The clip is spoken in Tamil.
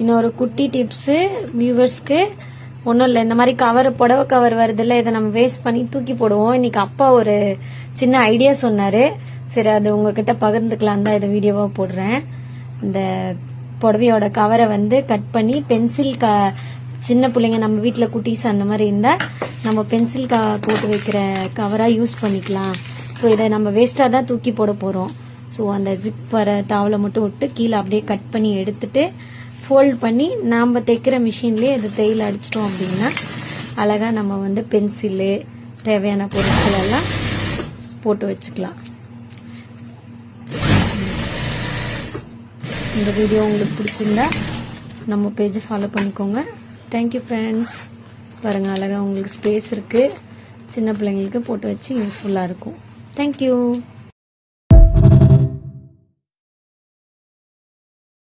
இன்னொரு குட்டி டிப்ஸு வியூவர்ஸ்க்கு ஒன்றும் இல்லை. இந்த மாதிரி கவர் புடவை கவர் வருதுல்ல, இதை நம்ம வேஸ்ட் பண்ணி தூக்கி போடுவோம். இன்னைக்கு அப்பா ஒரு சின்ன ஐடியா சொன்னாரு. சரி, அது உங்ககிட்ட பகிர்ந்துக்கலாம் தான் இதை வீடியோவா போடுறேன். இந்த புடவையோட கவரை வந்து கட் பண்ணி பென்சில் சின்ன பிள்ளைங்க நம்ம வீட்டில் குட்டீஸ் அந்த மாதிரி இருந்தால் நம்ம பென்சில் போட்டு வைக்கிற கவராக யூஸ் பண்ணிக்கலாம். ஸோ இதை நம்ம வேஸ்ட்டாக தான் தூக்கி போட போகிறோம். ஸோ அந்த ஜிப் வர தாவலை மட்டும் விட்டு கீழே அப்படியே கட் பண்ணி எடுத்துட்டு ஃபோல்ட் பண்ணி நாம் தைக்கிற மிஷின்லேயே அது தையல் அடிச்சிட்டோம் அப்படின்னா அழகாக நம்ம வந்து பென்சிலு தேவையான பொருட்கள் எல்லாம் போட்டு வச்சுக்கலாம். இந்த வீடியோ உங்களுக்கு பிடிச்சிருந்தா நம்ம பேஜை ஃபாலோ பண்ணிக்கோங்க. Thank you friends. பாருங்க, அழகாக உங்களுக்கு ஸ்பேஸ் இருக்குது. சின்ன பிள்ளைங்களுக்கு போட்டு வச்சு யூஸ்ஃபுல்லாக இருக்கும். தேங்க்யூ.